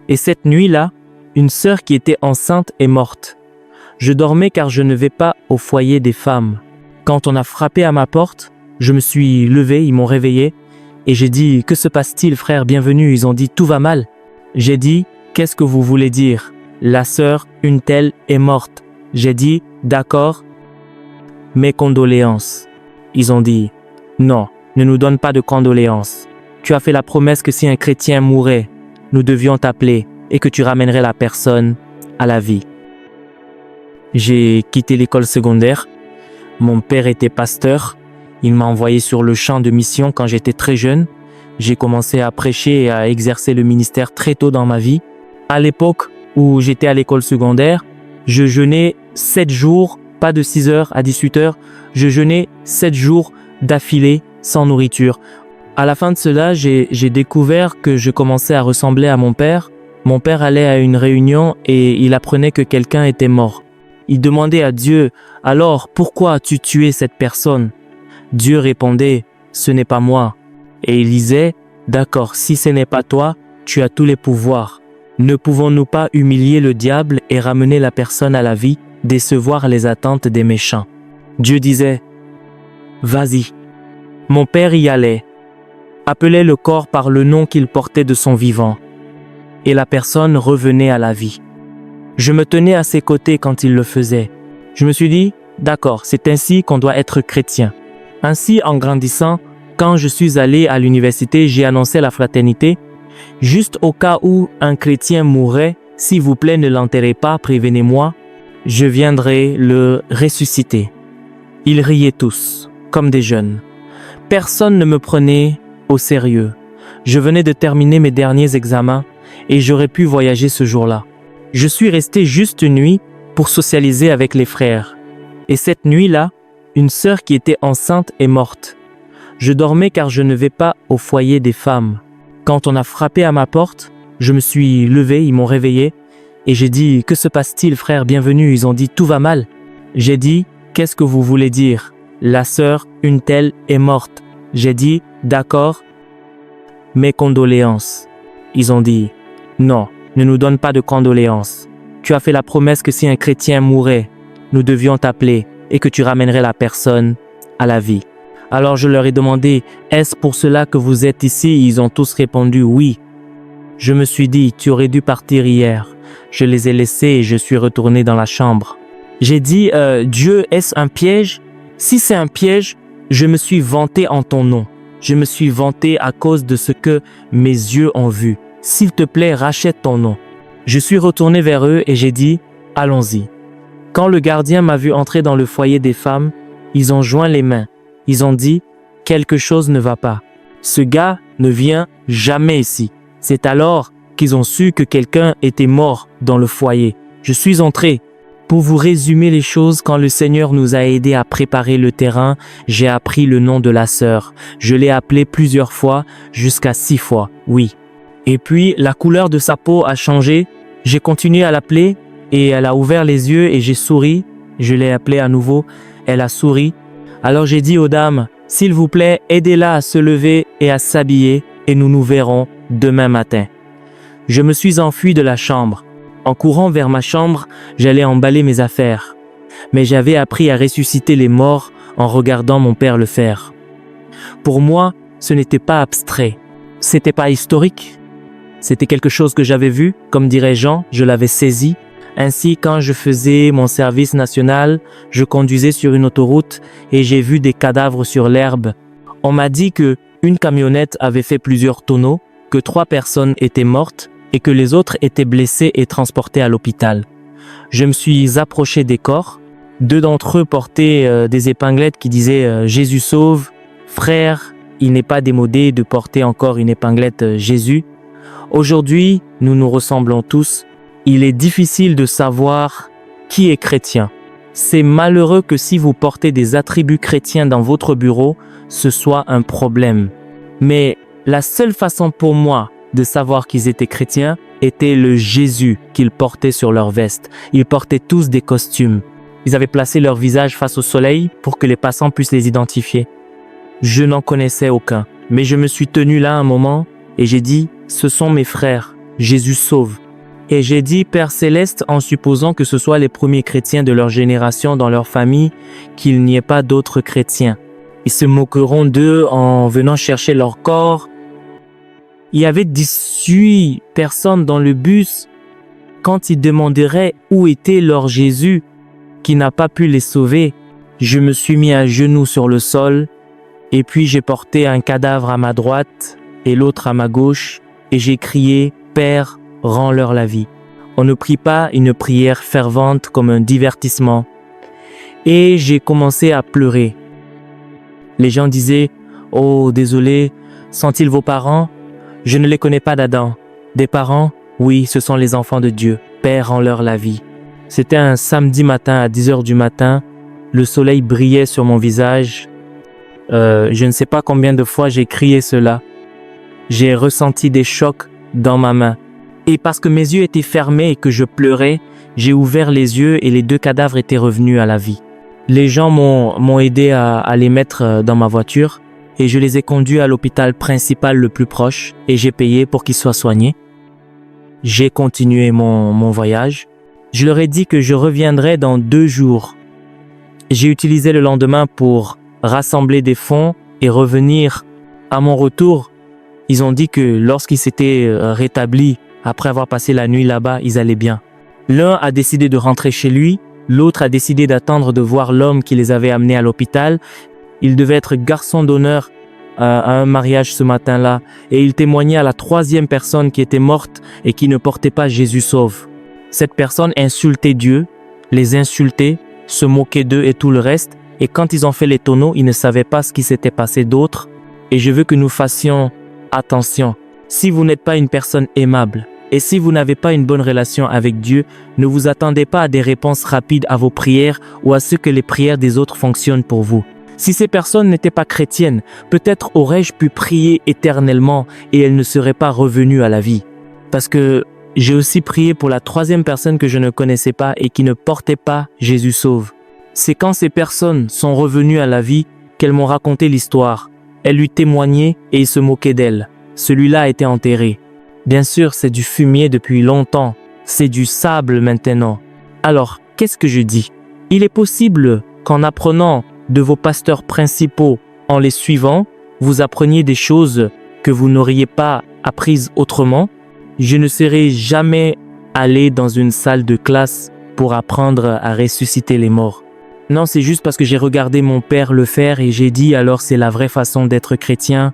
Et cette nuit-là, une sœur qui était enceinte est morte. Je dormais car je ne vais pas au foyer des femmes. Quand on a frappé à ma porte, je me suis levé, ils m'ont réveillé et j'ai dit « Que se passe-t-il, frère, bienvenue ?» Ils ont dit « Tout va mal ». J'ai dit « Qu'est-ce que vous voulez dire ? La sœur, une telle, est morte. » J'ai dit « D'accord, mes condoléances. » Ils ont dit « Non, ne nous donne pas de condoléances. Tu as fait la promesse que si un chrétien mourait, nous devions t'appeler et que tu ramènerais la personne à la vie. » J'ai quitté l'école secondaire. Mon père était pasteur. Il m'a envoyé sur le champ de mission quand j'étais très jeune. J'ai commencé à prêcher et à exercer le ministère très tôt dans ma vie. À l'époque où j'étais à l'école secondaire, je jeûnais 7 jours, pas de 6h à 18h. Je jeûnais 7 jours d'affilée sans nourriture. À la fin de cela, j'ai découvert que je commençais à ressembler à mon père. Mon père allait à une réunion et il apprenait que quelqu'un était mort. Il demandait à Dieu, « Alors, pourquoi as-tu tué cette personne ?» Dieu répondait, « Ce n'est pas moi. » Et il disait, « D'accord, si ce n'est pas toi, tu as tous les pouvoirs. Ne pouvons-nous pas humilier le diable et ramener la personne à la vie, décevoir les attentes des méchants ?» Dieu disait, « Vas-y. » Mon père y allait, appelait le corps par le nom qu'il portait de son vivant, et la personne revenait à la vie. Je me tenais à ses côtés quand il le faisait. Je me suis dit, d'accord, c'est ainsi qu'on doit être chrétien. Ainsi, en grandissant, quand je suis allé à l'université, j'ai annoncé la fraternité. Juste au cas où un chrétien mourrait, s'il vous plaît, ne l'enterrez pas, prévenez-moi, je viendrai le ressusciter. Ils riaient tous, comme des jeunes. Personne ne me prenait au sérieux. Je venais de terminer mes derniers examens et j'aurais pu voyager ce jour-là. Je suis resté juste une nuit pour socialiser avec les frères. Et cette nuit-là, une sœur qui était enceinte est morte. Je dormais car je ne vais pas au foyer des femmes. Quand on a frappé à ma porte, je me suis levé, ils m'ont réveillé et j'ai dit « Que se passe-t-il, frère, bienvenue ?» Ils ont dit « Tout va mal ». J'ai dit « Qu'est-ce que vous voulez dire ? La sœur, une telle, est morte. » J'ai dit « D'accord, mes condoléances. » Ils ont dit « Non, ne nous donne pas de condoléances. Tu as fait la promesse que si un chrétien mourait, nous devions t'appeler et que tu ramènerais la personne à la vie. » Alors je leur ai demandé « Est-ce pour cela que vous êtes ici ?» Ils ont tous répondu « Oui. » Je me suis dit « Tu aurais dû partir hier. » Je les ai laissés et je suis retourné dans la chambre. J'ai dit « Dieu, est-ce un piège ? Si c'est un piège, je me suis vanté en ton nom. Je me suis vanté à cause de ce que mes yeux ont vu. S'il te plaît, rachète ton nom. » Je suis retourné vers eux et j'ai dit « Allons-y. » Quand le gardien m'a vu entrer dans le foyer des femmes, ils ont joint les mains. Ils ont dit « Quelque chose ne va pas. Ce gars ne vient jamais ici. » C'est alors qu'ils ont su que quelqu'un était mort dans le foyer. Je suis entré. Pour vous résumer les choses, quand le Seigneur nous a aidés à préparer le terrain, j'ai appris le nom de la sœur. Je l'ai appelée plusieurs fois, jusqu'à 6 fois, oui. Et puis, la couleur de sa peau a changé. J'ai continué à l'appeler et elle a ouvert les yeux et j'ai souri. Je l'ai appelée à nouveau. Elle a souri. Alors j'ai dit aux dames, « S'il vous plaît, aidez-la à se lever et à s'habiller et nous nous verrons demain matin. » Je me suis enfui de la chambre. En courant vers ma chambre, j'allais emballer mes affaires. Mais j'avais appris à ressusciter les morts en regardant mon père le faire. Pour moi, ce n'était pas abstrait. C'était pas historique. C'était quelque chose que j'avais vu, comme dirait Jean, je l'avais saisi. Ainsi, quand je faisais mon service national, je conduisais sur une autoroute et j'ai vu des cadavres sur l'herbe. On m'a dit que une camionnette avait fait plusieurs tonneaux, que 3 personnes étaient mortes et que les autres étaient blessés et transportés à l'hôpital. Je me suis approché des corps. 2 d'entre eux portaient des épinglettes qui disaient « Jésus sauve ». Frère, il n'est pas démodé de porter encore une épinglette « Jésus ». Aujourd'hui, nous nous ressemblons tous. Il est difficile de savoir qui est chrétien. C'est malheureux que si vous portez des attributs chrétiens dans votre bureau, ce soit un problème. Mais la seule façon pour moi de savoir qu'ils étaient chrétiens était le Jésus qu'ils portaient sur leur veste. Ils portaient tous des costumes. Ils avaient placé leur visage face au soleil pour que les passants puissent les identifier. Je n'en connaissais aucun, mais je me suis tenu là un moment et j'ai dit « Ce sont mes frères. Jésus sauve. Et j'ai dit Père Céleste en supposant que ce soit les premiers chrétiens de leur génération dans leur famille, qu'il n'y ait pas d'autres chrétiens. Ils se moqueront d'eux en venant chercher leur corps. Il y avait 18 personnes dans le bus. Quand ils demanderaient où était leur Jésus, qui n'a pas pu les sauver, je me suis mis à genoux sur le sol, et puis j'ai porté un cadavre à ma droite et l'autre à ma gauche, et j'ai crié « Père, rends-leur la vie ». On ne prie pas une prière fervente comme un divertissement. Et j'ai commencé à pleurer. Les gens disaient « Oh, désolé, sont-ils vos parents? Je ne les connais pas d'Adam. Des parents? Oui, ce sont les enfants de Dieu. Père, rends-leur la vie ». C'était un samedi matin à 10 heures du matin. Le soleil brillait sur mon visage. Je ne sais pas combien de fois j'ai crié cela. J'ai ressenti des chocs dans ma main. Et parce que mes yeux étaient fermés et que je pleurais, j'ai ouvert les yeux et les 2 cadavres étaient revenus à la vie. Les gens m'ont aidé à les mettre dans ma voiture et je les ai conduits à l'hôpital principal le plus proche et j'ai payé pour qu'ils soient soignés. J'ai continué mon voyage. Je leur ai dit que je reviendrais dans 2 jours. J'ai utilisé le lendemain pour rassembler des fonds et revenir. À mon retour, ils ont dit que lorsqu'ils s'étaient rétablis après avoir passé la nuit là-bas, ils allaient bien. L'un a décidé de rentrer chez lui, l'autre a décidé d'attendre de voir l'homme qui les avait amenés à l'hôpital. Il devait être garçon d'honneur à un mariage ce matin-là et il témoignait à la 3e personne qui était morte et qui ne portait pas Jésus sauve. Cette personne insultait Dieu, les insultait, se moquait d'eux et tout le reste. Et quand ils ont fait les tonneaux, ils ne savaient pas ce qui s'était passé d'autre. Et je veux que nous fassions attention. Si vous n'êtes pas une personne aimable et si vous n'avez pas une bonne relation avec Dieu, ne vous attendez pas à des réponses rapides à vos prières ou à ce que les prières des autres fonctionnent pour vous. Si ces personnes n'étaient pas chrétiennes, peut-être aurais-je pu prier éternellement et elles ne seraient pas revenues à la vie. Parce que j'ai aussi prié pour la 3e personne que je ne connaissais pas et qui ne portait pas Jésus sauve. C'est quand ces personnes sont revenues à la vie qu'elles m'ont raconté l'histoire. Elles lui témoignaient et ils se moquaient d'elle. Celui-là a été enterré. Bien sûr, c'est du fumier depuis longtemps. C'est du sable maintenant. Alors, qu'est-ce que je dis? Il est possible qu'en apprenant de vos pasteurs principaux, en les suivant, vous appreniez des choses que vous n'auriez pas apprises autrement. Je ne serai jamais allé dans une salle de classe pour apprendre à ressusciter les morts. Non, c'est juste parce que j'ai regardé mon père le faire et j'ai dit alors c'est la vraie façon d'être chrétien.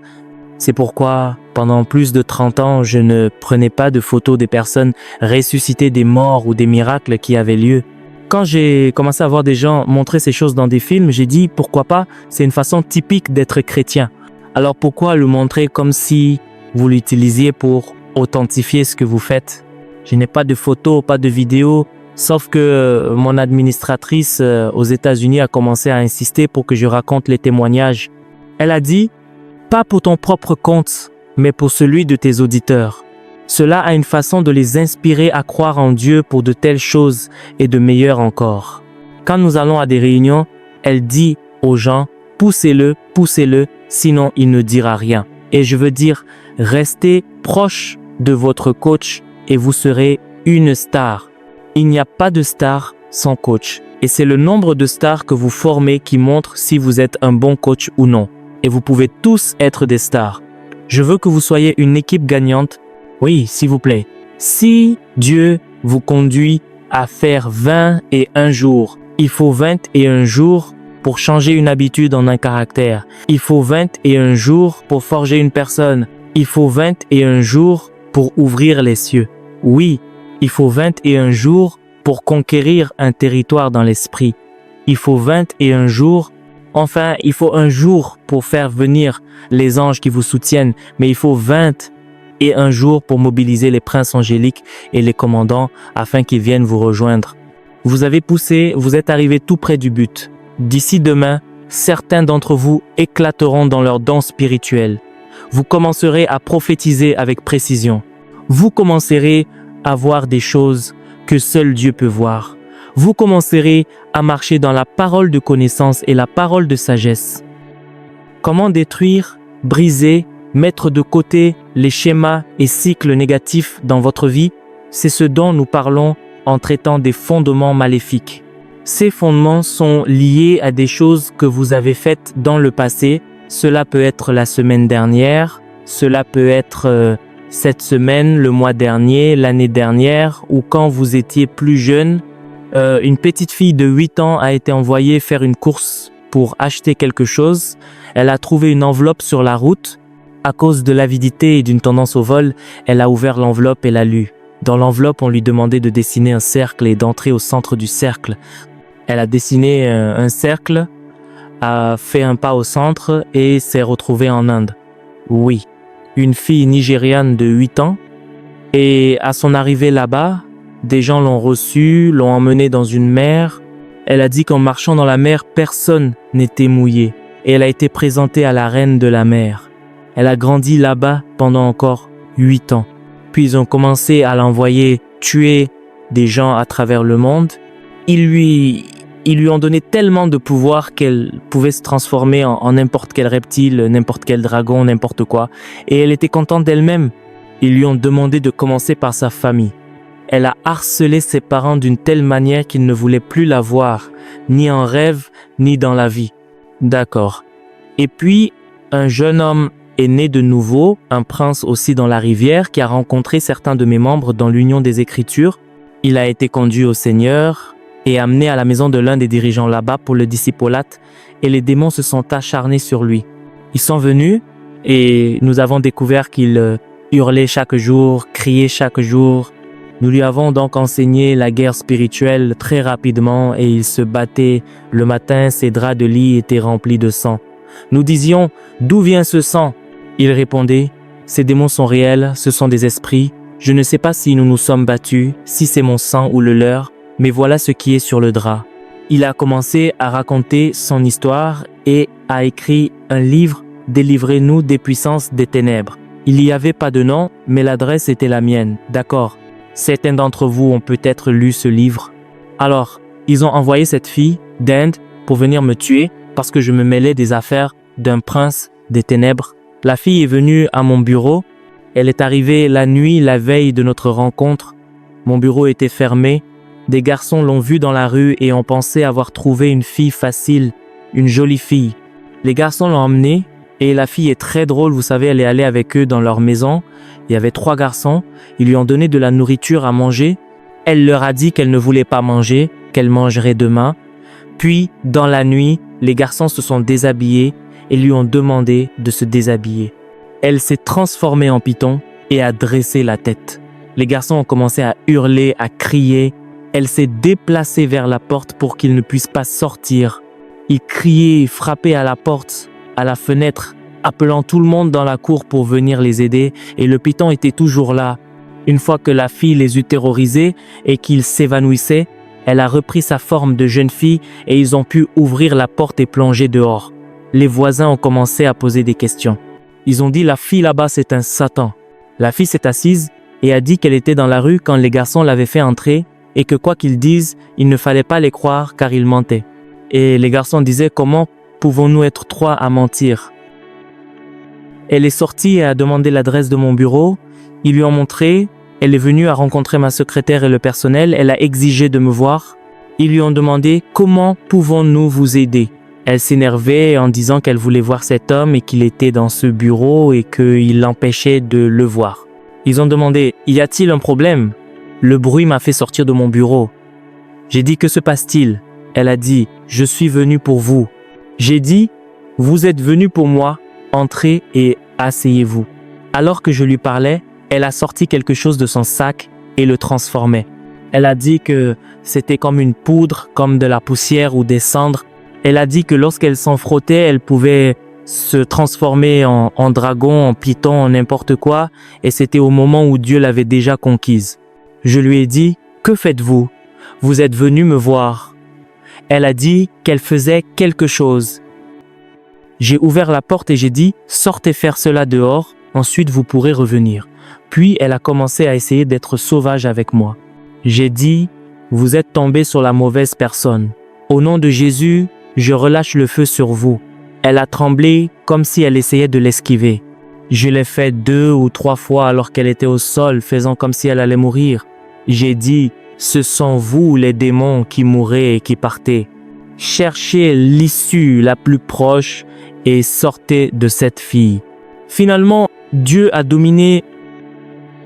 C'est pourquoi, pendant plus de 30 ans, je ne prenais pas de photos des personnes ressuscitées des morts ou des miracles qui avaient lieu. Quand j'ai commencé à voir des gens montrer ces choses dans des films, j'ai dit pourquoi pas, c'est une façon typique d'être chrétien. Alors pourquoi le montrer comme si vous l'utilisiez pour authentifier ce que vous faites? Je n'ai pas de photos, pas de vidéos, sauf que mon administratrice aux États-Unis a commencé à insister pour que je raconte les témoignages. Elle a dit « Pas pour ton propre compte, mais pour celui de tes auditeurs. Cela a une façon de les inspirer à croire en Dieu pour de telles choses et de meilleures encore. » Quand nous allons à des réunions, elle dit aux gens « Poussez-le, poussez-le, sinon il ne dira rien. » Et je veux dire, restez proche de votre coach et vous serez une star. Il n'y a pas de star sans coach. Et c'est le nombre de stars que vous formez qui montre si vous êtes un bon coach ou non. Et vous pouvez tous être des stars. Je veux que vous soyez une équipe gagnante. Oui, s'il vous plaît. Si Dieu vous conduit à faire 21 jours, il faut 21 jours pour changer une habitude en un caractère. Il faut 21 jours pour forger une personne. Il faut 21 jours pour ouvrir les cieux. Oui, il faut 21 jours pour conquérir un territoire dans l'esprit. Il faut 21 jours. Enfin, il faut un jour pour faire venir les anges qui vous soutiennent, mais il faut 21 jours pour mobiliser les princes angéliques et les commandants afin qu'ils viennent vous rejoindre. Vous avez poussé, vous êtes arrivé tout près du but. D'ici demain, certains d'entre vous éclateront dans leur don spirituel. Vous commencerez à prophétiser avec précision. Vous commencerez à voir des choses que seul Dieu peut voir. Vous commencerez à marcher dans la parole de connaissance et la parole de sagesse. Comment détruire, briser Mettre de côté les schémas et cycles négatifs dans votre vie, c'est ce dont nous parlons en traitant des fondements maléfiques. Ces fondements sont liés à des choses que vous avez faites dans le passé. Cela peut être la semaine dernière, cela peut être cette semaine, le mois dernier, l'année dernière, ou quand vous étiez plus jeune. Une petite fille de 8 ans a été envoyée faire une course pour acheter quelque chose. Elle a trouvé une enveloppe sur la route. À cause de l'avidité et d'une tendance au vol, elle a ouvert l'enveloppe et l'a lue. Dans l'enveloppe, on lui demandait de dessiner un cercle et d'entrer au centre du cercle. Elle a dessiné un cercle, a fait un pas au centre et s'est retrouvée en Inde. Oui, une fille nigériane de 8 ans. Et à son arrivée là-bas, des gens l'ont reçue, l'ont emmenée dans une mer. Elle a dit qu'en marchant dans la mer, personne n'était mouillé. Et elle a été présentée à la reine de la mer. Elle a grandi là-bas pendant encore 8 ans. Puis ils ont commencé à l'envoyer tuer des gens à travers le monde. Ils lui ont donné tellement de pouvoir qu'elle pouvait se transformer en n'importe quel reptile, n'importe quel dragon, n'importe quoi. Et elle était contente d'elle-même. Ils lui ont demandé de commencer par sa famille. Elle a harcelé ses parents d'une telle manière qu'ils ne voulaient plus la voir, ni en rêve, ni dans la vie. D'accord. Et puis, un jeune homme est né de nouveau, un prince aussi dans la rivière, qui a rencontré certains de mes membres dans l'Union des Écritures. Il a été conduit au Seigneur et amené à la maison de l'un des dirigeants là-bas pour le discipolat, et les démons se sont acharnés sur lui. Ils sont venus et nous avons découvert qu'il hurlait chaque jour, criait chaque jour. Nous lui avons donc enseigné la guerre spirituelle très rapidement et il se battait. Le matin, ses draps de lit étaient remplis de sang. Nous disions, d'où vient ce sang? Il répondait, ces démons sont réels, ce sont des esprits. Je ne sais pas si nous nous sommes battus, si c'est mon sang ou le leur, mais voilà ce qui est sur le drap. Il a commencé à raconter son histoire et a écrit un livre, Délivrez-nous des puissances des ténèbres. Il n'y avait pas de nom, mais l'adresse était la mienne. D'accord. Certains d'entre vous ont peut-être lu ce livre. Alors, ils ont envoyé cette fille d'Inde pour venir me tuer parce que je me mêlais des affaires d'un prince des ténèbres. La fille est venue à mon bureau. Elle est arrivée la nuit, la veille de notre rencontre. Mon bureau était fermé. Des garçons l'ont vue dans la rue et ont pensé avoir trouvé une fille facile, une jolie fille. Les garçons l'ont emmenée et la fille est très drôle. Vous savez, elle est allée avec eux dans leur maison. Il y avait 3 garçons. Ils lui ont donné de la nourriture à manger. Elle leur a dit qu'elle ne voulait pas manger, qu'elle mangerait demain. Puis, dans la nuit, les garçons se sont déshabillés et lui ont demandé de se déshabiller. Elle s'est transformée en python et a dressé la tête. Les garçons ont commencé à hurler, à crier. Elle s'est déplacée vers la porte pour qu'ils ne puissent pas sortir. Ils criaient, frappaient à la porte, à la fenêtre, appelant tout le monde dans la cour pour venir les aider, et le python était toujours là. Une fois que la fille les eut terrorisés et qu'ils s'évanouissaient, elle a repris sa forme de jeune fille et ils ont pu ouvrir la porte et plonger dehors. Les voisins ont commencé à poser des questions. Ils ont dit, la fille là-bas, c'est un Satan. La fille s'est assise et a dit qu'elle était dans la rue quand les garçons l'avaient fait entrer et que quoi qu'ils disent, il ne fallait pas les croire car ils mentaient. Et les garçons disaient, comment pouvons-nous être 3 à mentir? Elle est sortie et a demandé l'adresse de mon bureau. Ils lui ont montré. Elle est venue à rencontrer ma secrétaire et le personnel. Elle a exigé de me voir. Ils lui ont demandé « Comment pouvons-nous vous aider ?» Elle s'énervait en disant qu'elle voulait voir cet homme et qu'il était dans ce bureau et qu'il l'empêchait de le voir. Ils ont demandé « Y a-t-il un problème ?» Le bruit m'a fait sortir de mon bureau. J'ai dit « Que se passe-t-il ?» Elle a dit « Je suis venu pour vous. » J'ai dit « Vous êtes venu pour moi. Entrez et asseyez-vous. » Alors que je lui parlais, elle a sorti quelque chose de son sac et le transformait. Elle a dit que c'était comme une poudre, comme de la poussière ou des cendres. Elle a dit que lorsqu'elle s'en frottait, elle pouvait se transformer en dragon, en python, en n'importe quoi. Et c'était au moment où Dieu l'avait déjà conquise. Je lui ai dit, « Que faites-vous? Vous êtes venu me voir. » Elle a dit qu'elle faisait quelque chose. J'ai ouvert la porte et j'ai dit, « Sortez faire cela dehors, ensuite vous pourrez revenir. » Puis elle a commencé à essayer d'être sauvage avec moi. J'ai dit, « Vous êtes tombé sur la mauvaise personne. Au nom de Jésus, je relâche le feu sur vous. » Elle a tremblé comme si elle essayait de l'esquiver. Je l'ai fait 2 ou 3 fois alors qu'elle était au sol, faisant comme si elle allait mourir. J'ai dit, ce sont vous les démons qui mourrez et qui partez. Cherchez l'issue la plus proche et sortez de cette fille. Finalement, Dieu a dominé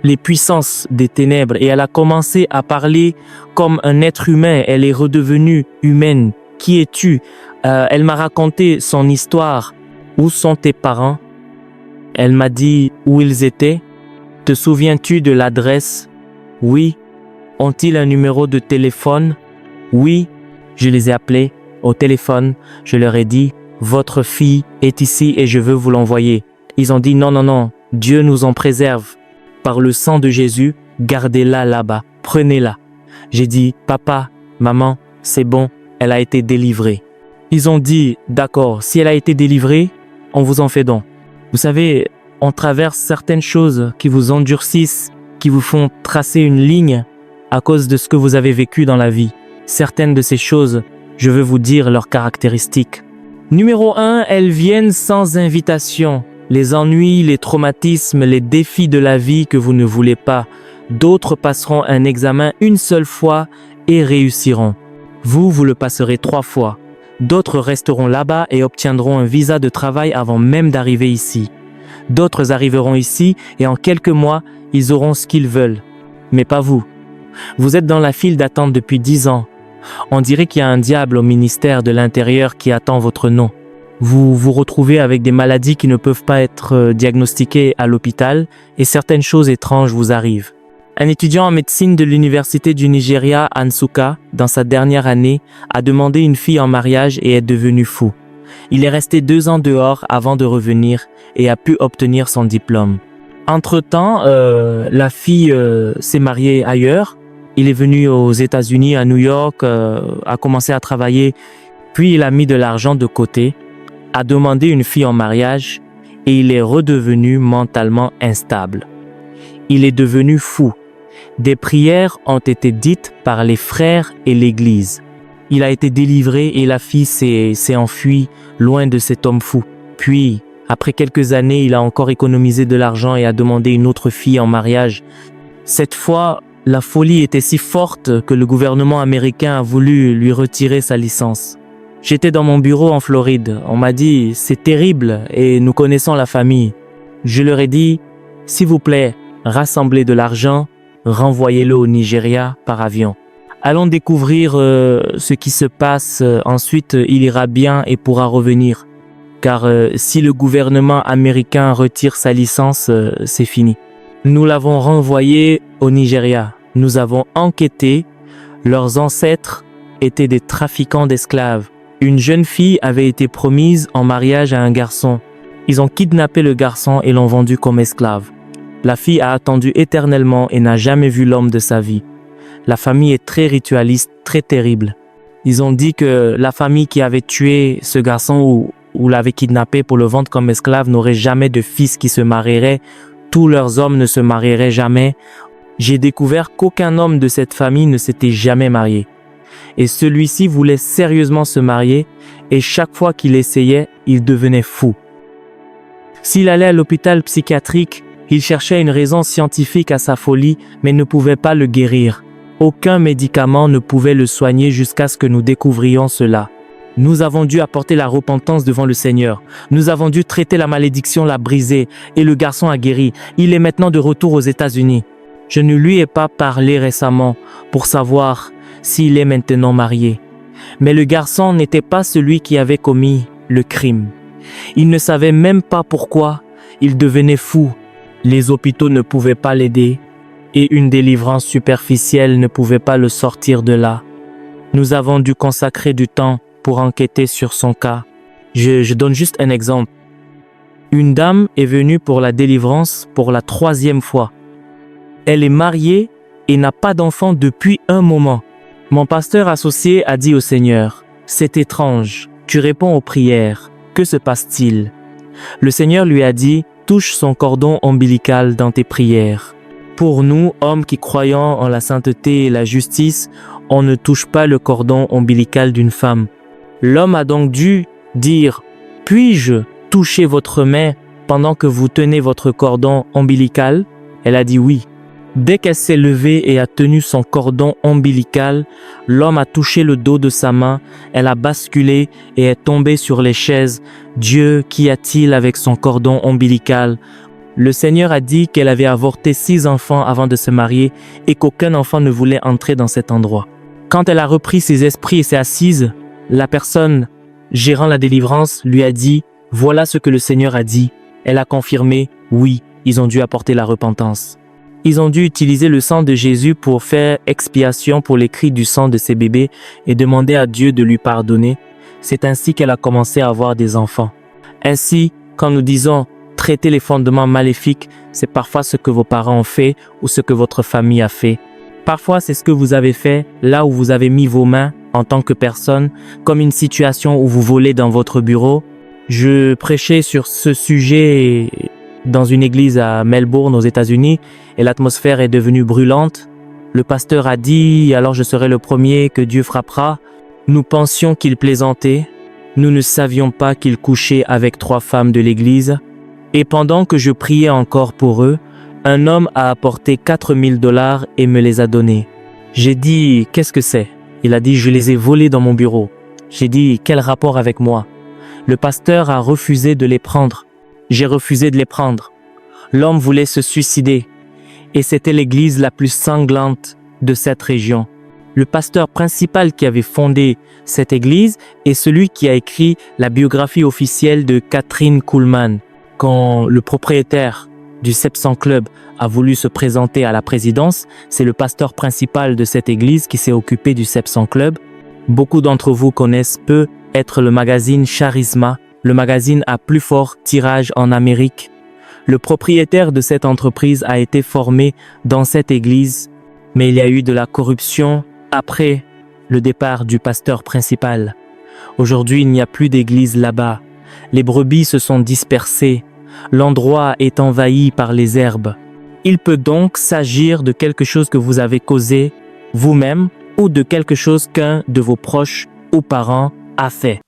les puissances des ténèbres et elle a commencé à parler comme un être humain. Elle est redevenue humaine. Qui es-tu? Elle m'a raconté son histoire. Où sont tes parents? Elle m'a dit où ils étaient. Te souviens-tu de l'adresse? Oui. Ont-ils un numéro de téléphone? Oui. Je les ai appelés au téléphone. Je leur ai dit, votre fille est ici et je veux vous l'envoyer. Ils ont dit non, non, non. Dieu nous en préserve. Par le sang de Jésus, gardez-la là-bas. Prenez-la. J'ai dit, papa, maman, c'est bon. Elle a été délivrée. Ils ont dit, d'accord, si elle a été délivrée, on vous en fait don. Vous savez, on traverse certaines choses qui vous endurcissent, qui vous font tracer une ligne à cause de ce que vous avez vécu dans la vie. Certaines de ces choses, je veux vous dire leurs caractéristiques. Numéro 1, elles viennent sans invitation. Les ennuis, les traumatismes, les défis de la vie que vous ne voulez pas. D'autres passeront un examen une seule fois et réussiront. Vous le passerez 3 fois. D'autres resteront là-bas et obtiendront un visa de travail avant même d'arriver ici. D'autres arriveront ici et en quelques mois, ils auront ce qu'ils veulent. Mais pas vous. Vous êtes dans la file d'attente depuis 10 ans. On dirait qu'il y a un diable au ministère de l'Intérieur qui attend votre nom. Vous vous retrouvez avec des maladies qui ne peuvent pas être diagnostiquées à l'hôpital et certaines choses étranges vous arrivent. Un étudiant en médecine de l'université du Nigeria, Nsukka, dans sa dernière année, a demandé une fille en mariage et est devenu fou. Il est resté 2 ans dehors avant de revenir et a pu obtenir son diplôme. Entre-temps, la fille s'est mariée ailleurs. Il est venu aux États-Unis, à New York, a commencé à travailler, puis il a mis de l'argent de côté, a demandé une fille en mariage et il est redevenu mentalement instable. Il est devenu fou. Des prières ont été dites par les frères et l'Église. Il a été délivré et la fille s'est enfuie loin de cet homme fou. Puis, après quelques années, il a encore économisé de l'argent et a demandé une autre fille en mariage. Cette fois, la folie était si forte que le gouvernement américain a voulu lui retirer sa licence. J'étais dans mon bureau en Floride. On m'a dit, c'est terrible et nous connaissons la famille. Je leur ai dit, s'il vous plaît, rassemblez de l'argent, renvoyez-le au Nigeria par avion. Allons découvrir ce qui se passe. Ensuite, il ira bien et pourra revenir. Car si le gouvernement américain retire sa licence, c'est fini. Nous l'avons renvoyé au Nigeria. Nous avons enquêté. Leurs ancêtres étaient des trafiquants d'esclaves. Une jeune fille avait été promise en mariage à un garçon. Ils ont kidnappé le garçon et l'ont vendu comme esclave. La fille a attendu éternellement et n'a jamais vu l'homme de sa vie. La famille est très ritualiste, très terrible. Ils ont dit que la famille qui avait tué ce garçon ou l'avait kidnappé pour le vendre comme esclave n'aurait jamais de fils qui se marierait. Tous leurs hommes ne se marieraient jamais. J'ai découvert qu'aucun homme de cette famille ne s'était jamais marié. Et celui-ci voulait sérieusement se marier et chaque fois qu'il essayait, il devenait fou. S'il allait à l'hôpital psychiatrique, il cherchait une raison scientifique à sa folie, mais ne pouvait pas le guérir. Aucun médicament ne pouvait le soigner jusqu'à ce que nous découvrions cela. Nous avons dû apporter la repentance devant le Seigneur. Nous avons dû traiter la malédiction, la briser, et le garçon a guéri. Il est maintenant de retour aux États-Unis. Je ne lui ai pas parlé récemment pour savoir s'il est maintenant marié. Mais le garçon n'était pas celui qui avait commis le crime. Il ne savait même pas pourquoi il devenait fou. Les hôpitaux ne pouvaient pas l'aider et une délivrance superficielle ne pouvait pas le sortir de là. Nous avons dû consacrer du temps pour enquêter sur son cas. Je donne juste un exemple. Une dame est venue pour la délivrance pour la 3e fois. Elle est mariée et n'a pas d'enfant depuis un moment. Mon pasteur associé a dit au Seigneur, « C'est étrange, tu réponds aux prières, que se passe-t-il » Le Seigneur lui a dit, « Touche son cordon ombilical dans tes prières. » Pour nous, hommes qui croyons en la sainteté et la justice, on ne touche pas le cordon ombilical d'une femme. L'homme a donc dû dire, « Puis-je toucher votre main ?» pendant que vous tenez votre cordon ombilical? Elle a dit oui. Dès qu'elle s'est levée et a tenu son cordon ombilical, l'homme a touché le dos de sa main, elle a basculé et est tombée sur les chaises. Dieu, qu'y a-t-il avec son cordon ombilical? Le Seigneur a dit qu'elle avait avorté 6 enfants avant de se marier et qu'aucun enfant ne voulait entrer dans cet endroit. Quand elle a repris ses esprits et s'est assise, la personne gérant la délivrance lui a dit « Voilà ce que le Seigneur a dit ». Elle a confirmé « Oui, ils ont dû apporter la repentance ». Ils ont dû utiliser le sang de Jésus pour faire expiation pour les cris du sang de ses bébés et demander à Dieu de lui pardonner. C'est ainsi qu'elle a commencé à avoir des enfants. Ainsi, quand nous disons « traiter les fondements maléfiques », c'est parfois ce que vos parents ont fait ou ce que votre famille a fait. Parfois, c'est ce que vous avez fait là où vous avez mis vos mains en tant que personne, comme une situation où vous volez dans votre bureau. Je prêchais sur ce sujet dans une église à Melbourne, aux États-Unis, et l'atmosphère est devenue brûlante. Le pasteur a dit « Alors je serai le premier que Dieu frappera ». Nous pensions qu'il plaisantait. Nous ne savions pas qu'il couchait avec 3 femmes de l'église. Et pendant que je priais encore pour eux, un homme a apporté 4 000 $ et me les a donnés. J'ai dit « Qu'est-ce que c'est ?» Il a dit « Je les ai volés dans mon bureau ». J'ai dit « Quel rapport avec moi ?» Le pasteur a refusé de les prendre. J'ai refusé de les prendre. L'homme voulait se suicider. Et c'était l'église la plus sanglante de cette région. Le pasteur principal qui avait fondé cette église est celui qui a écrit la biographie officielle de Kathryn Kuhlman. Quand le propriétaire du 700 Club a voulu se présenter à la présidence, c'est le pasteur principal de cette église qui s'est occupé du 700 Club. Beaucoup d'entre vous connaissent peut-être le magazine Charisma, le magazine à plus fort tirage en Amérique. Le propriétaire de cette entreprise a été formé dans cette église, mais il y a eu de la corruption après le départ du pasteur principal. Aujourd'hui, il n'y a plus d'église là-bas. Les brebis se sont dispersées. L'endroit est envahi par les herbes. Il peut donc s'agir de quelque chose que vous avez causé vous-même ou de quelque chose qu'un de vos proches ou parents a fait.